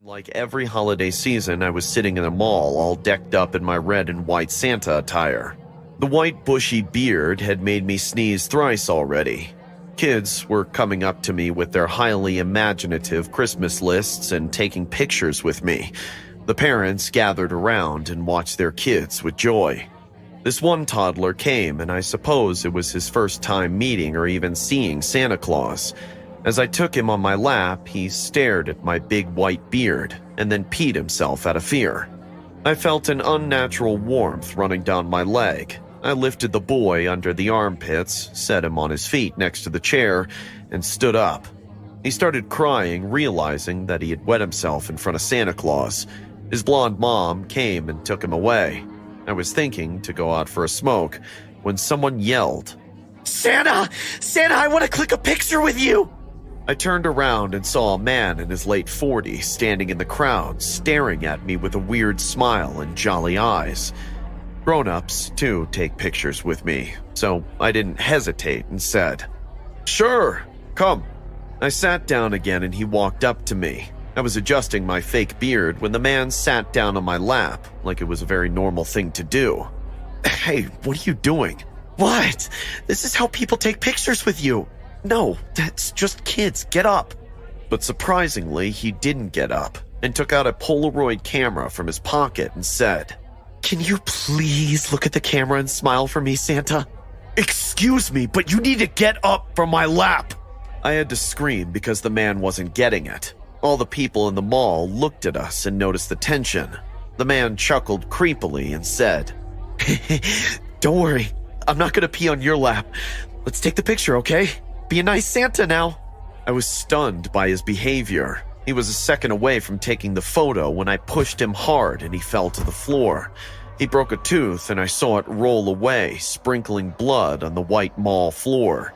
Like every holiday season, I was sitting in a mall all decked up in my red and white Santa attire. The white bushy beard had made me sneeze thrice already. Kids were coming up to me with their highly imaginative Christmas lists and taking pictures with me. The parents gathered around and watched their kids with joy. This one toddler came, and I suppose it was his first time meeting or even seeing Santa Claus. As I took him on my lap, he stared at my big white beard and then peed himself out of fear. I felt an unnatural warmth running down my leg. I lifted the boy under the armpits, set him on his feet next to the chair, and stood up. He started crying, realizing that he had wet himself in front of Santa Claus. His blonde mom came and took him away. I was thinking to go out for a smoke when someone yelled, "Santa! Santa, I want to click a picture with you!" I turned around and saw a man in his late 40s standing in the crowd, staring at me with a weird smile and jolly eyes. Grown-ups, too, take pictures with me, so I didn't hesitate and said, "Sure, come." I sat down again and he walked up to me. I was adjusting my fake beard when the man sat down on my lap, like it was a very normal thing to do. "Hey, what are you doing?" "What? This is how people take pictures with you." "No, that's just kids. Get up." But surprisingly, he didn't get up and took out a Polaroid camera from his pocket and said, "Can you please look at the camera and smile for me, Santa?" "Excuse me, but you need to get up from my lap." I had to scream because the man wasn't getting it. All the people in the mall looked at us and noticed the tension. The man chuckled creepily and said, "Don't worry, I'm not going to pee on your lap. Let's take the picture, okay? Be a nice Santa now." I was stunned by his behavior. He was a second away from taking the photo when I pushed him hard and he fell to the floor. He broke a tooth and I saw it roll away, sprinkling blood on the white mall floor.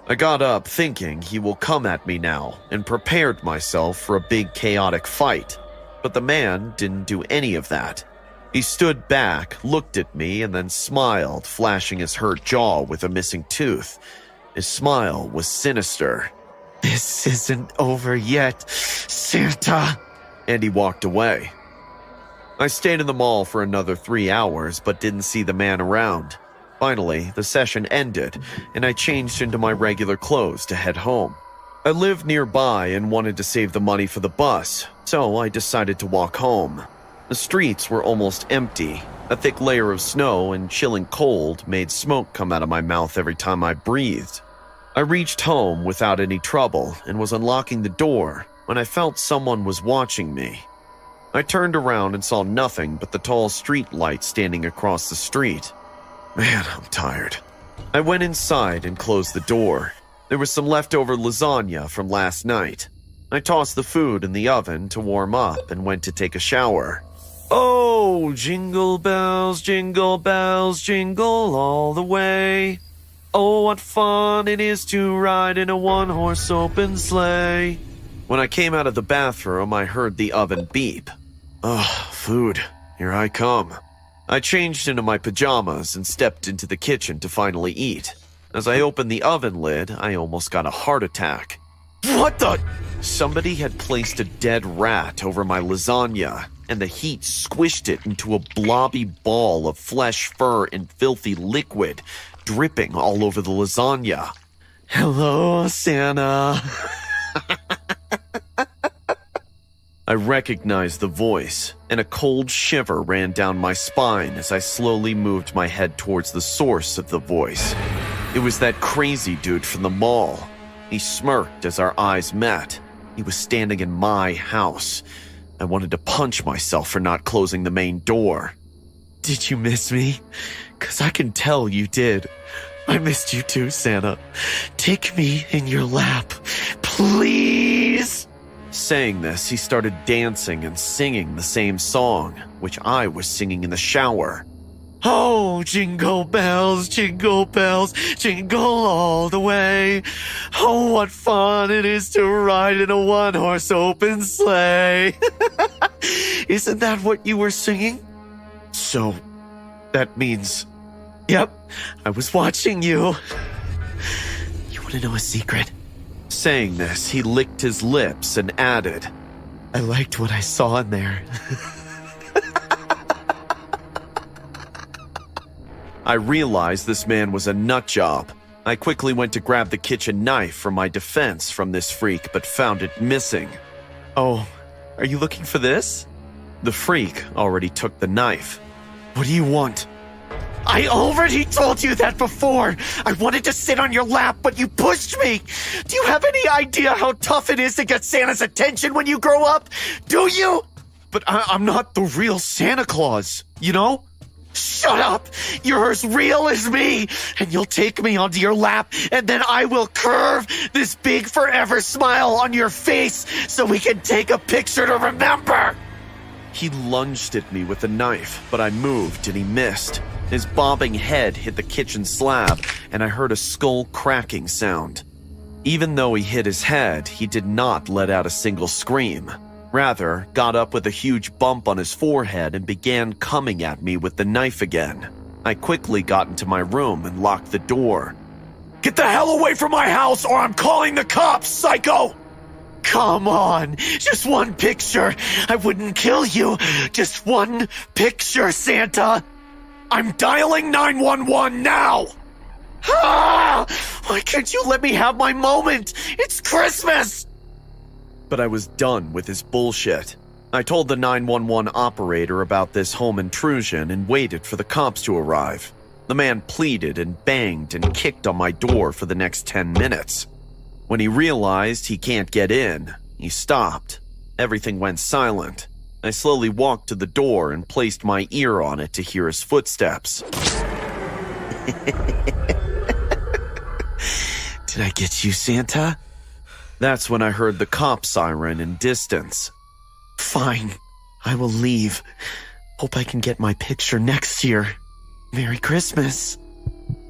I got up thinking he will come at me now and prepared myself for a big chaotic fight. But the man didn't do any of that. He stood back, looked at me, and then smiled, flashing his hurt jaw with a missing tooth. His smile was sinister. "This isn't over yet, Santa." And he walked away. I stayed in the mall for another 3 hours, but didn't see the man around. Finally, the session ended, and I changed into my regular clothes to head home. I lived nearby and wanted to save the money for the bus, so I decided to walk home. The streets were almost empty. A thick layer of snow and chilling cold made smoke come out of my mouth every time I breathed. I reached home without any trouble and was unlocking the door when I felt someone was watching me. I turned around and saw nothing but the tall street light standing across the street. Man, I'm tired. I went inside and closed the door. There was some leftover lasagna from last night. I tossed the food in the oven to warm up and went to take a shower. Oh, jingle bells, jingle all the way. Oh, what fun it is to ride in a one-horse open sleigh. When I came out of the bathroom, I heard the oven beep. Food. Here I come. I changed into my pajamas and stepped into the kitchen to finally eat. As I opened the oven lid, I almost got a heart attack. What the? Somebody had placed a dead rat over my lasagna, and the heat squished it into a blobby ball of flesh, fur, and filthy liquid, dripping all over the lasagna. "Hello, Santa." I recognized the voice, and a cold shiver ran down my spine as I slowly moved my head towards the source of the voice. It was that crazy dude from the mall. He smirked as our eyes met. He was standing in my house. I wanted to punch myself for not closing the main door. "Did you miss me? 'Cause I can tell you did. I missed you too, Santa. Take me in your lap, please." Saying this, he started dancing and singing the same song, which I was singing in the shower. "Oh, jingle bells, jingle all the way. Oh, what fun it is to ride in a one-horse open sleigh." Isn't that what you were singing? So, that means... Yep, I was watching you. You want to know a secret? Saying this, he licked his lips and added, I liked what I saw in there. I realized this man was a nut job. I quickly went to grab the kitchen knife for my defense from this freak, but found it missing. Oh, are you looking for this? The freak already took the knife. What do you want? I already told you that before. I wanted to sit on your lap, but you pushed me. Do you have any idea how tough it is to get Santa's attention when you grow up? Do you? But I'm not the real Santa Claus, you know? Shut up! You're as real as me, and you'll take me onto your lap, and then I will curve this big forever smile on your face so we can take a picture to remember! He lunged at me with the knife, but I moved and he missed. His bobbing head hit the kitchen slab, and I heard a skull cracking sound. Even though he hit his head, he did not let out a single scream. Rather, got up with a huge bump on his forehead and began coming at me with the knife again. I quickly got into my room and locked the door. Get the hell away from my house or I'm calling the cops, psycho! Come on, just one picture. I wouldn't kill you. Just one picture, Santa. I'm dialing 911 now! Ah! Why can't you let me have my moment? It's Christmas! But I was done with his bullshit. I told the 911 operator about this home intrusion and waited for the cops to arrive. The man pleaded and banged and kicked on my door for the next 10 minutes. When he realized he can't get in, he stopped. Everything went silent. I slowly walked to the door and placed my ear on it to hear his footsteps. Did I get you, Santa? That's when I heard the cop siren in distance. Fine, I will leave. Hope I can get my picture next year. Merry Christmas.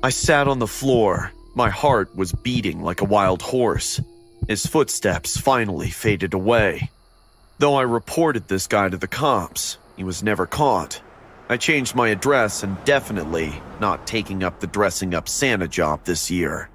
I sat on the floor. My heart was beating like a wild horse. His footsteps finally faded away. Though I reported this guy to the cops, he was never caught. I changed my address and definitely not taking up the dressing up Santa job this year.